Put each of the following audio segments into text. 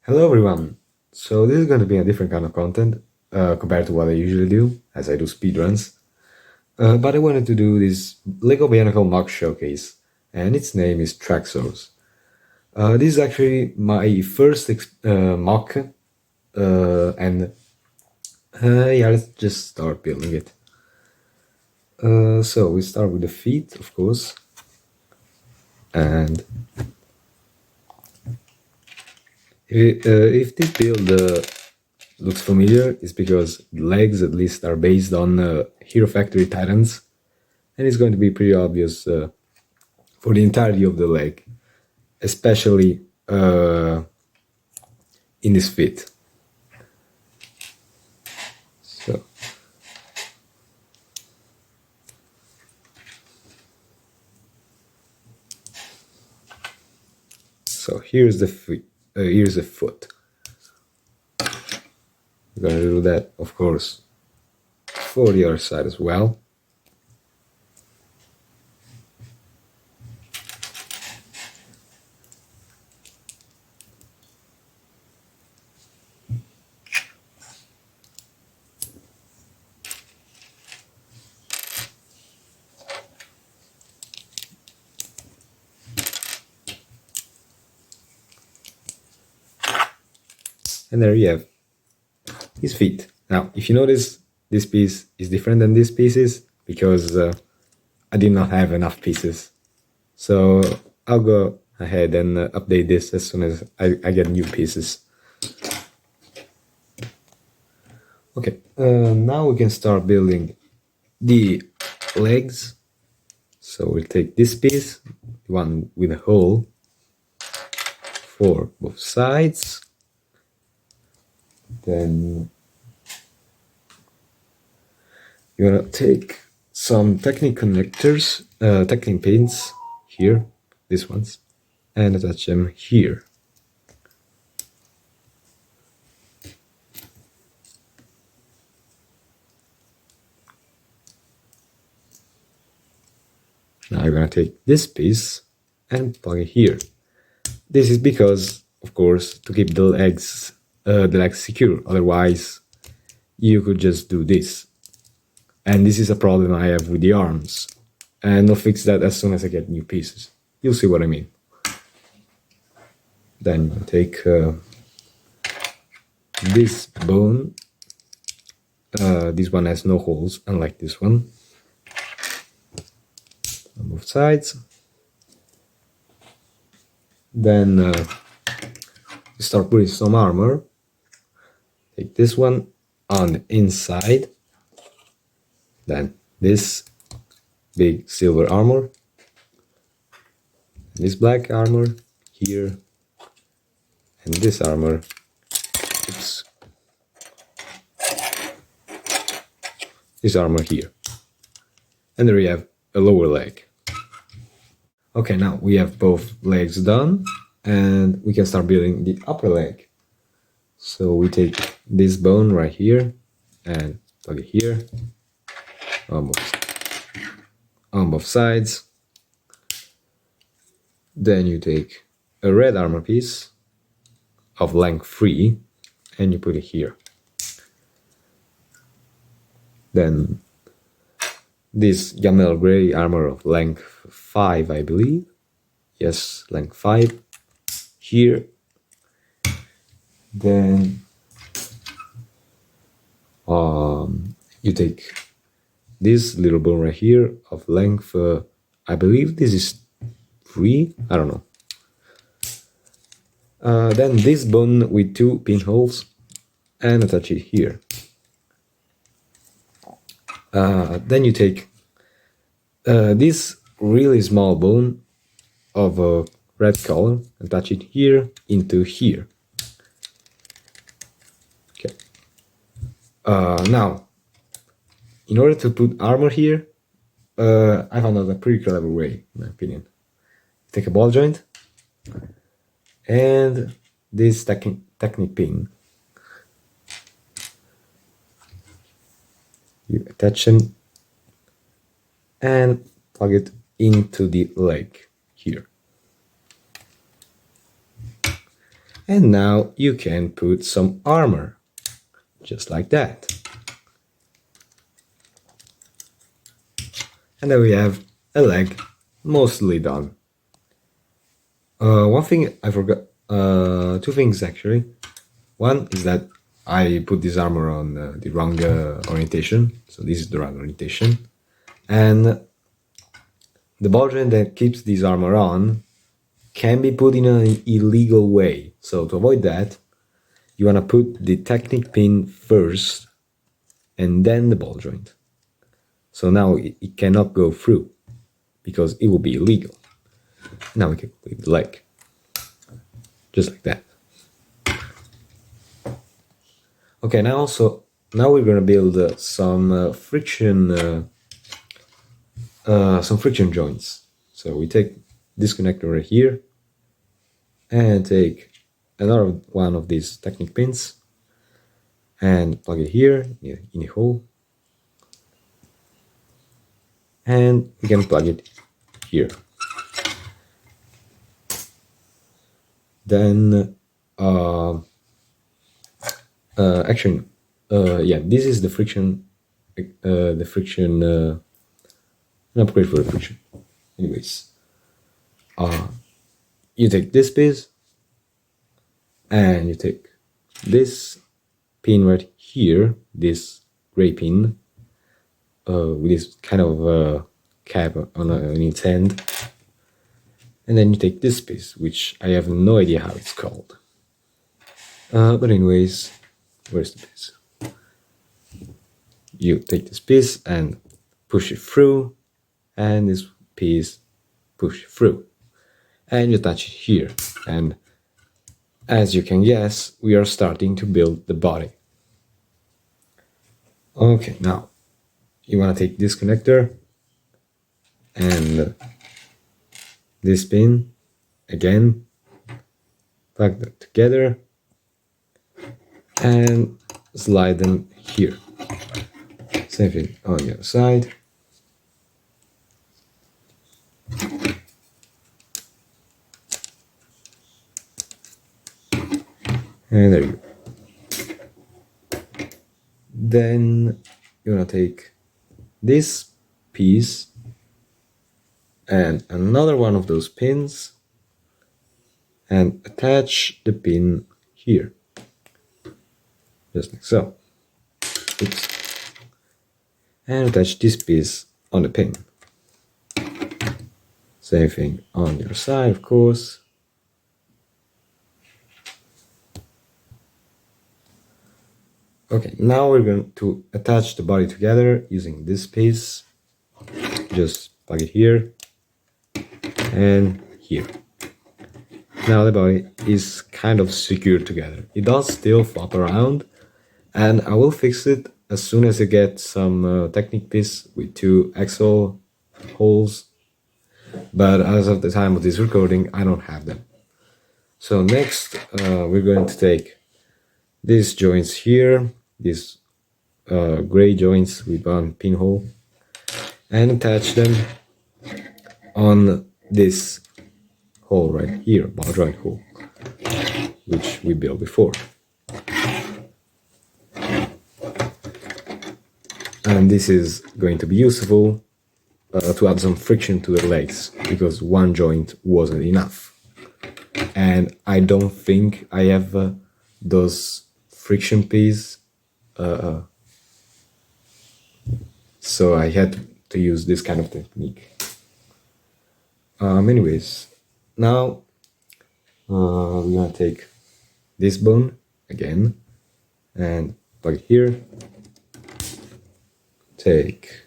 Hello everyone! So this is going to be a different kind of content compared to what I usually do, as I do speedruns. But I wanted to do this LEGO Bionicle MOC showcase, and its name is Traxors. This is actually my first MOC, and yeah, let's just start building it. So we start with the feet, of course, and if this build looks familiar, it's because the legs at least are based on Hero Factory Titans, and it's going to be pretty obvious for the entirety of the leg, especially in this fit. So here's the here's the foot. We're gonna do that, of course, for the other side as well. And there you have his feet. Now, if you notice, this piece is different than these pieces because I did not have enough pieces. So I'll go ahead and update this as soon as I get new pieces. Okay, now we can start building the legs. So we'll take this piece, the one with a hole for both sides. Then you're gonna take some Technic connectors, Technic pins here, these ones, and attach them here. Now you're gonna take this piece and plug it here. This is because, of course, to keep the legs secure. Otherwise, you could just do this. And this is a problem I have with the arms. And I'll fix that as soon as I get new pieces. You'll see what I mean. Then you take this bone. This one has no holes, unlike this one. On both sides. Then you start putting some armor. Take this one on the inside. Then this big silver armor. This black armor here. And this armor. Oops. This armor here. And there you have a lower leg. Okay, now we have both legs done, and we can start building the upper leg. So we take this bone right here and plug it here on both sides. Then you take a red armor piece of length 3 and you put it here. Then this Yamel Gray armor of length 5, I believe. Yes, length 5 here. Then you take this little bone right here of length, I believe this is 3, I don't know. Then this bone with 2 pinholes and attach it here. Then you take this really small bone of a red color, attach it here into here. Okay. Now, in order to put armor here, I found out a pretty clever way, in my opinion. Take a ball joint and this Technic pin. You attach them and plug it into the leg here. And now you can put some armor, just like that. And then we have a leg mostly done. One thing I forgot, two things actually. One is that I put this armor on the wrong orientation, so this is the wrong orientation. And the ball joint that keeps this armor on can be put in an illegal way. So to avoid that, you want to put the Technic pin first and then the ball joint. So now it cannot go through because it will be illegal. Now we can leave the leg, just like that. Okay, now we're gonna build some friction joints. So we take this connector right here and take another one of these Technic pins and plug it here in a hole, and we can plug it here. Then this is the friction an upgrade for the friction. Anyways, you take this piece and you take this pin right here, this gray pin with this kind of cap on its end, and then you take this piece, which I have no idea how it's called. But anyways, where's the piece? You take this piece and push it through, and this piece push through, and you touch it here, and as you can guess, we are starting to build the body. Okay, now you want to take this connector and this pin again, plug them together and slide them here. Same thing on the other side. And there you go. Then you're gonna take this piece and another one of those pins and attach the pin here, just like so. Oops. And attach this piece on the pin. Same thing on your side, of course. Okay, now we're going to attach the body together using this piece. Just plug it here and here. Now the body is kind of secured together. It does still flop around, and I will fix it as soon as I get some Technic piece with 2 axle holes. But as of the time of this recording, I don't have them. So next, we're going to take these joints here, these gray joints with one pinhole, and attach them on this hole right here, ball joint hole, which we built before. And this is going to be useful to add some friction to the legs, because one joint wasn't enough. And I don't think I have those friction pieces, so I had to use this kind of technique. Anyways, now we're gonna take this bone again and plug it here. Take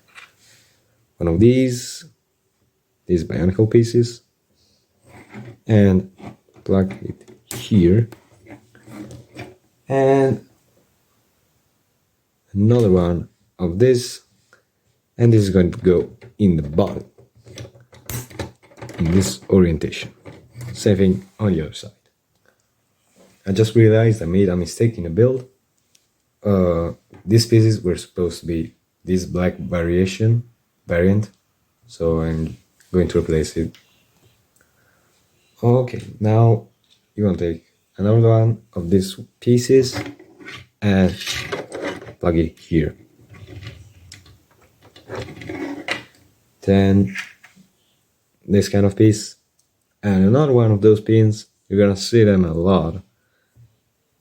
one of these Bionicle pieces and plug it here, and another one of this, and this is going to go in the bottom in this orientation. Same thing on the other side. I just realized I made a mistake in the build. These pieces were supposed to be this black variant, so I'm going to replace it. Okay, now you want to take another one of these pieces and plug it here. Then this kind of piece and another one of those pins. You're gonna see them a lot.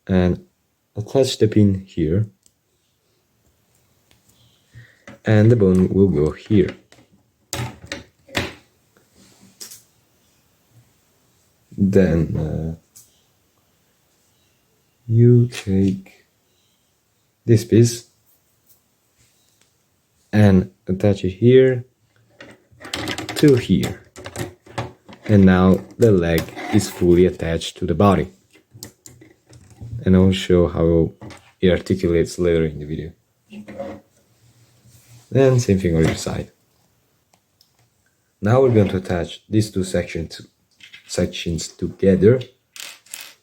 And attach the pin here, and the bone will go here. Then you take this piece and attach it here to here, and now the leg is fully attached to the body, and I'll show how it articulates later in the video. Then same thing on your side. Now we're going to attach these two sections together,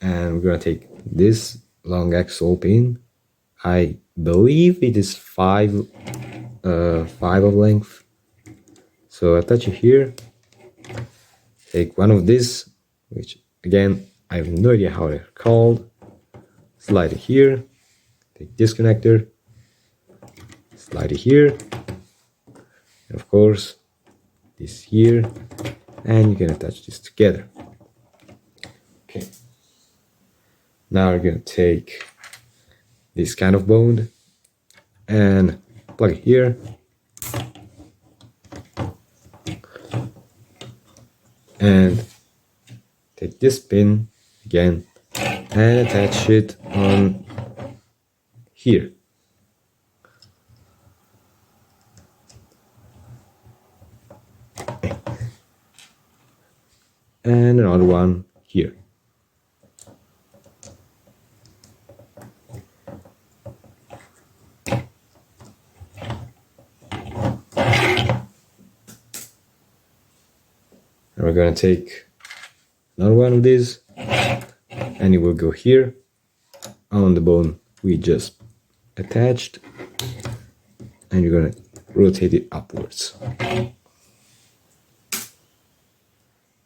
and we're going to take this long axle pin. I believe it is 5 of length. So attach it here. Take one of these, which again I have no idea how they're called. Slide it here. Take this connector. Slide it here. And of course, this here, and you can attach this together. Okay. Now we're going to take this kind of bone and plug it here. And take this pin again and attach it on here. And another one here. And we're going to take another one of these, and it will go here on the bone we just attached, and you're going to rotate it upwards.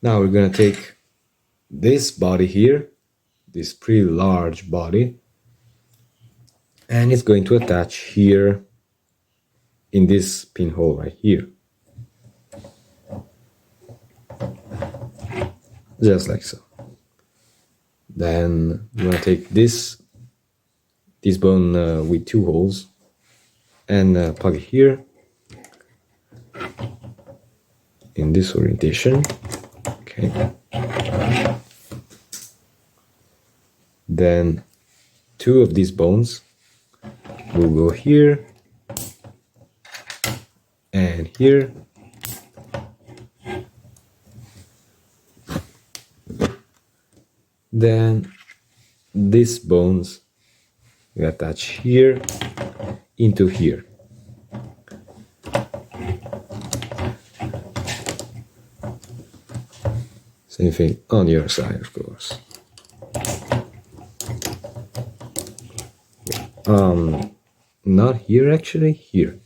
Now we're going to take this body here, this pretty large body, and it's going to attach here in this pinhole right here. Just like so. Then we're going to take this bone with 2 holes and plug it here in this orientation. Okay. Then 2 of these bones will go here and here. Then these bones we attach here into here. Same thing on your side, of course. Not here actually, here.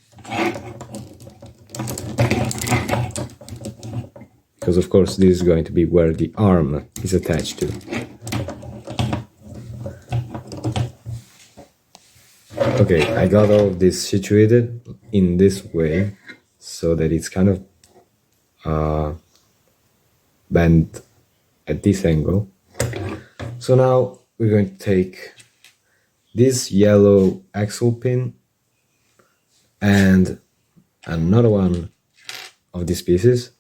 Because of course this is going to be where the arm is attached to. Okay, I got all of this situated in this way so that it's kind of bent at this angle. So now we're going to take this yellow axle pin and another one of these pieces.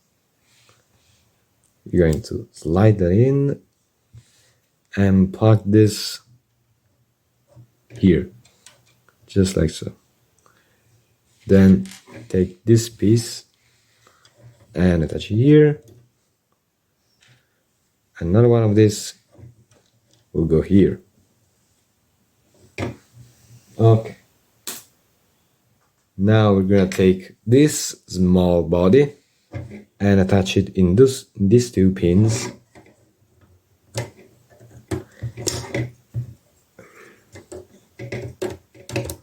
You're going to slide that in and plug this here, just like so. Then take this piece and attach it here. Another one of this will go here. Okay. Now we're gonna take this small body and attach it in these 2 pins.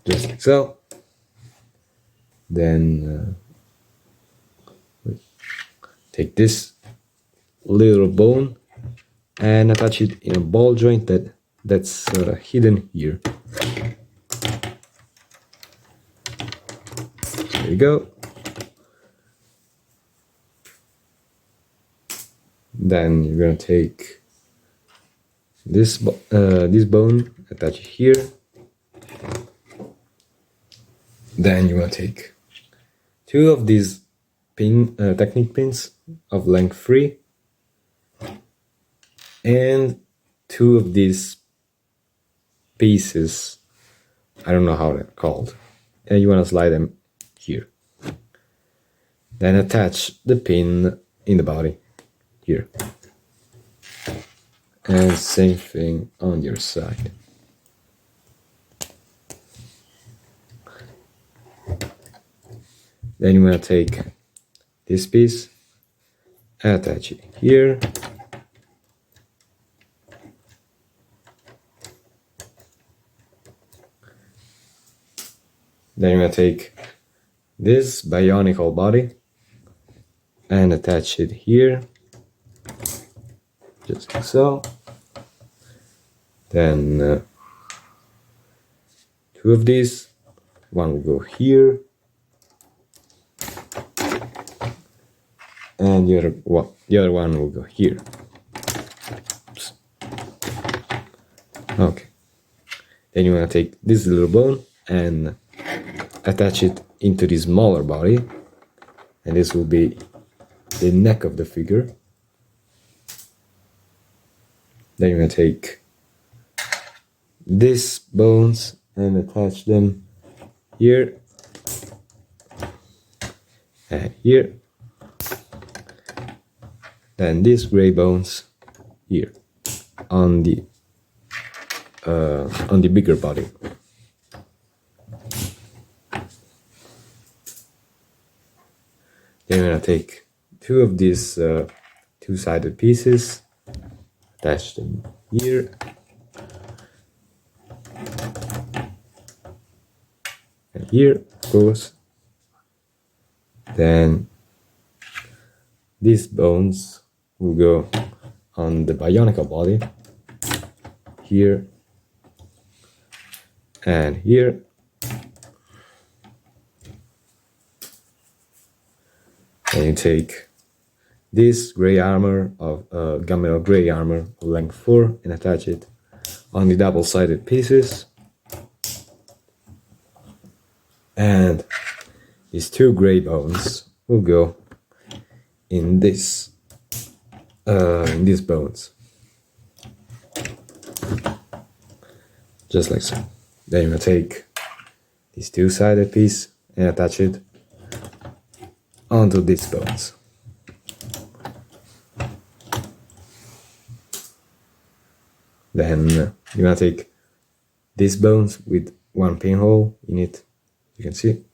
Just like so. Then take this little bone and attach it in a ball joint that's hidden here. There you go. Then you're gonna take this bone, attach it here. Then you're gonna take two of these Technic pins of length 3 and two of these pieces, I don't know how they're called, and you want to slide them here. Then attach the pin in the body here, and same thing on your side. Then you want to take this piece, attach it here, then you're going to take this Bionicle body and attach it here, just like so. Then two of these, one will go here, and the other one will go here. Oops. Okay. Then you want to take this little bone and attach it into the smaller body, and this will be the neck of the figure. Then you're going to take these bones and attach them here and here. Then these gray bones here on the bigger body. Then we're gonna take two of these two-sided pieces, attach them here, and here, of course. Then these bones will go on the Bionicle body here and here. And you take this gray armor of gunmetal gray armor of length 4 and attach it on the double-sided pieces. And these two gray bones will go in these bones, just like so. Then you're gonna take this two-sided piece and attach it onto these bones. Then you're gonna take these bones with one pinhole in it, you can see,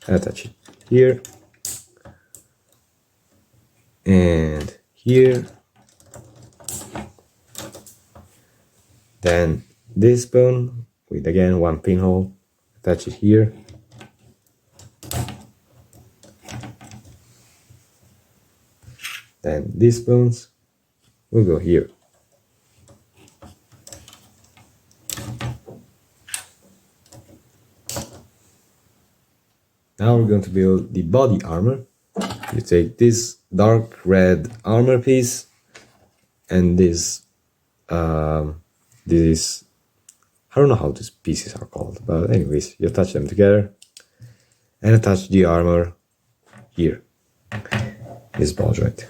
and attach it here and here. Then this bone with again one pinhole, attach it here. Then these bones will go here. Now we're going to build the body armor. You take this dark red armor piece and this I don't know how these pieces are called, but anyways, you attach them together and attach the armor here, this ball joint.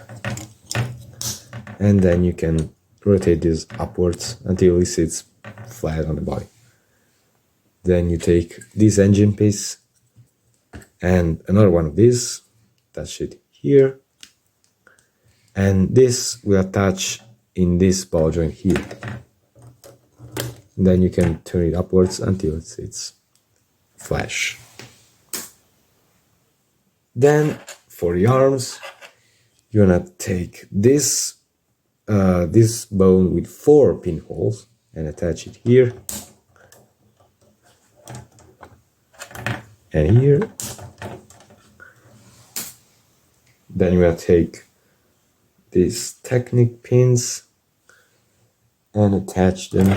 And then you can rotate this upwards until it sits flat on the body. Then you take this engine piece and another one of these, attach it here, and this will attach in this ball joint here. And then you can turn it upwards until it sits flush. Then for the arms, you're gonna take this bone with 4 pinholes and attach it here and here. Then you're gonna take these Technic pins and attach them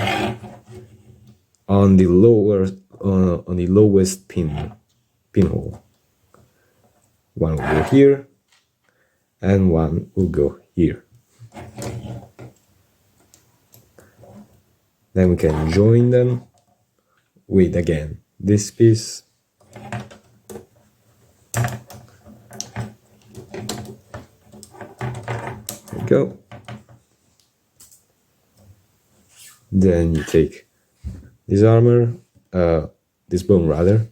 on the lowest pinhole. One will go here, and one will go here. Then we can join them with, again, this piece. There we go. Then you take this armor, this bone rather,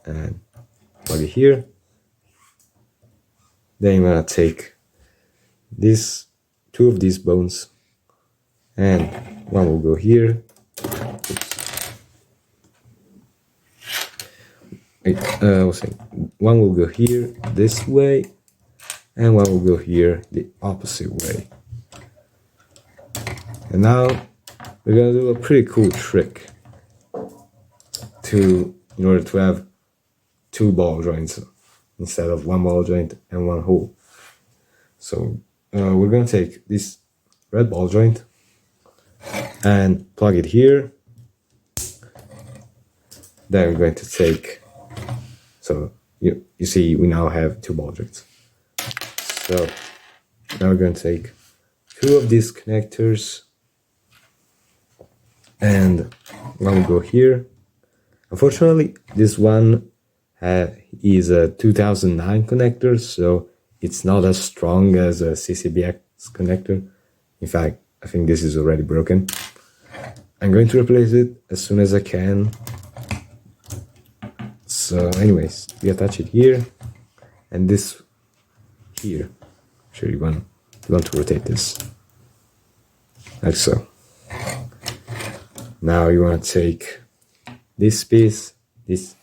and plug it here. Then you're gonna take two of these bones, and one will go here. I was saying, one will go here this way, and one will go here the opposite way. And now we're gonna do a pretty cool trick in order to have two ball joints instead of one ball joint and one hole. So we're gonna take this red ball joint and plug it here. Then we're going to take, so you see we now have two ball joints. So now we're going to take two of these connectors, and one will go here. Unfortunately, this one is a 2009 connector, so it's not as strong as a CCBX connector. In fact, I think this is already broken. I'm going to replace it as soon as I can. So anyways, we attach it here, and this here. Sure, you want to rotate this, like so. Now you want to take this piece, this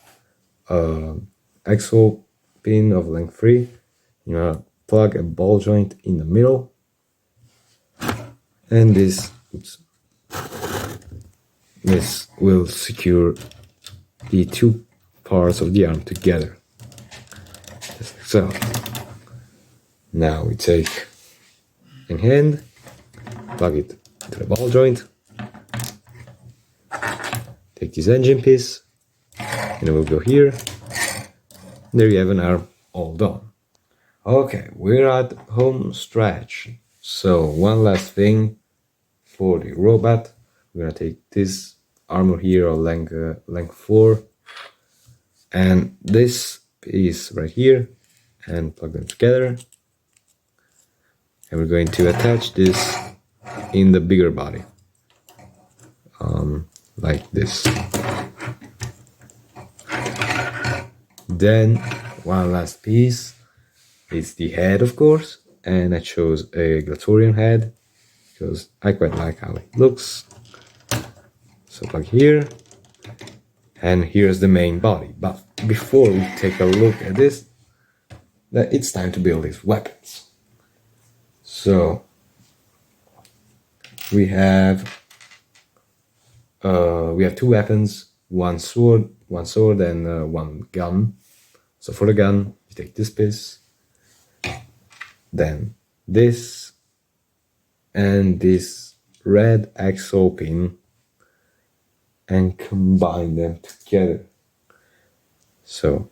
axle pin of length 3. You want to plug a ball joint in the middle, and this will secure the two parts of the arm together, just like so. Now we take in hand, plug it to the ball joint, take this engine piece, and it will go here. There you have an arm all done. Okay, we're at home stretch. So one last thing for the robot. We're gonna take this armor here of length 4 and this piece right here and plug them together. And we're going to attach this in the bigger body, like this. Then one last piece is the head, of course, and I chose a Glatorian head because I quite like how it looks. So plug here, and here's the main body. But before we take a look at this, it's time to build these weapons. So we have two weapons, one sword and one gun. So for the gun, you take this piece, then this, and this red axle pin, and combine them together. So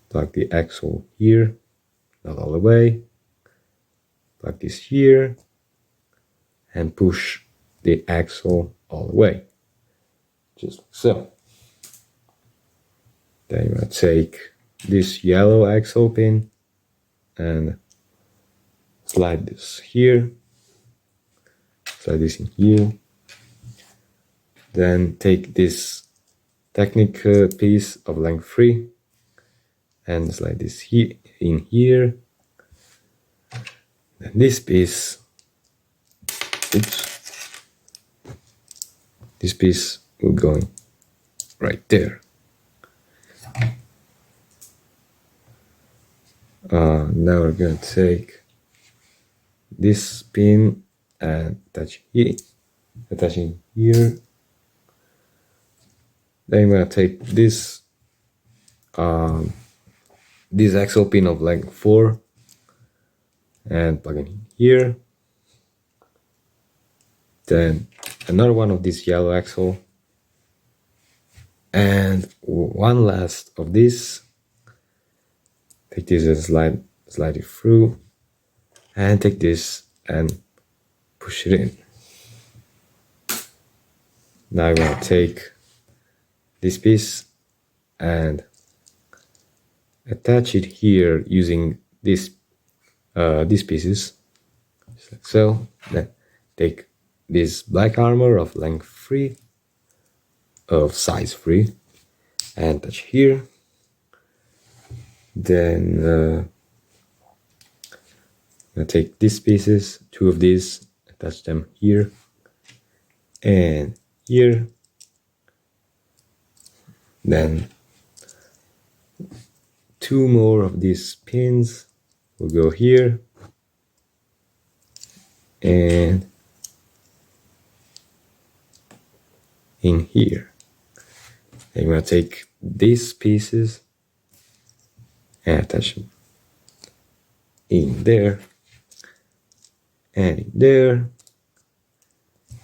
plug the axle here, not all the way, plug this here, and push the axle all the way, just like so. Then you're going to take this yellow axle pin and slide this here, slide this in here. Then take this Technic piece of length 3 and slide this here in here. Then this piece, this piece will go in right there. Now we're going to take this pin and attach in here. Then I'm going to take this axle pin of length 4 and plug it in here. Then another one of this yellow axle, and one last of this. Take this and slide it through, and take this and push it in. Now I'm gonna take this piece and attach it here using these pieces, just like so. Then take this black armor of length 3, of size 3, and attach here. Then I'm gonna take these pieces, 2 of these, attach them here and here. Then 2 more of these pins will go here and in here. I'm gonna take these pieces and attach them in there and in there.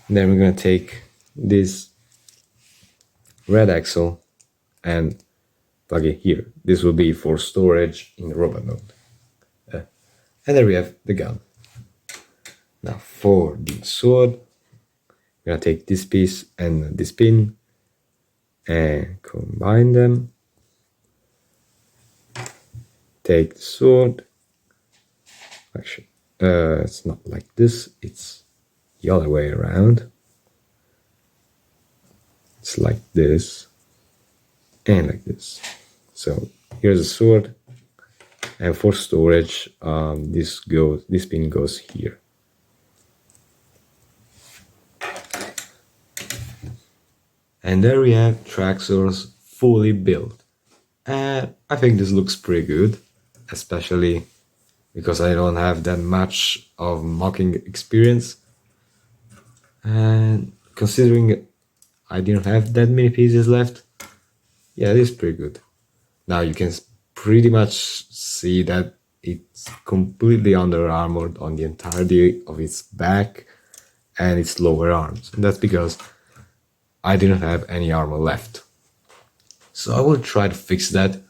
And then we're gonna take this red axle and plug it here. This will be for storage in the robot mode. And there we have the gun. Now for the sword, we're gonna take this piece and this pin and combine them. Take the sword. Actually, it's not like this, it's the other way around. It's like this and like this. So here's the sword, and for storage, this pin goes here. And there we have Traxors fully built. And I think this looks pretty good, especially because I don't have that much of mocking experience. And considering I didn't have that many pieces left, yeah, it is pretty good. Now you can pretty much see that it's completely under armored on the entirety of its back and its lower arms. And that's because I didn't have any armor left. So I will try to fix that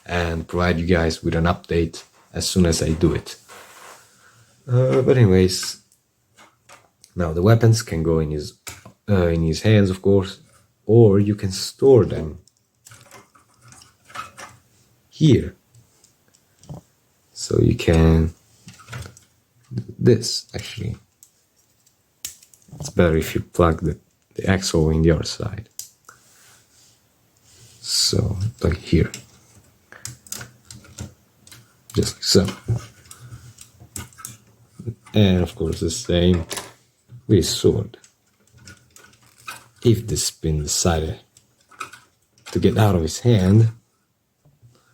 and provide you guys with an update as soon as I do it. But anyways, now the weapons can go in his hands, of course, or you can store them here. So you can do this, actually. It's better if you plug the axle in the other side. So, like here. Just like so. And of course the same with sword. If this pin decided to get out of his hand,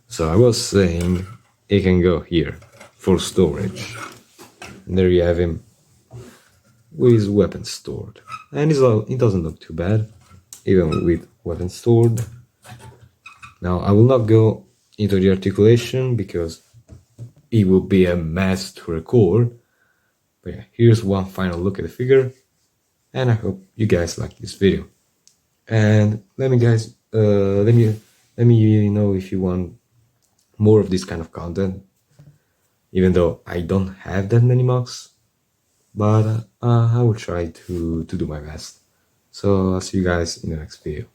so I was saying it can go here for storage. And there you have him with his weapon stored. And it doesn't look too bad, even with weapon stored. Now I will not go into the articulation because it will be a mess to record. But yeah, here's one final look at the figure, and I hope you guys like this video. And let me know if you want more of this kind of content, even though I don't have that many MOCs, but I will try to do my best. So I'll see you guys in the next video.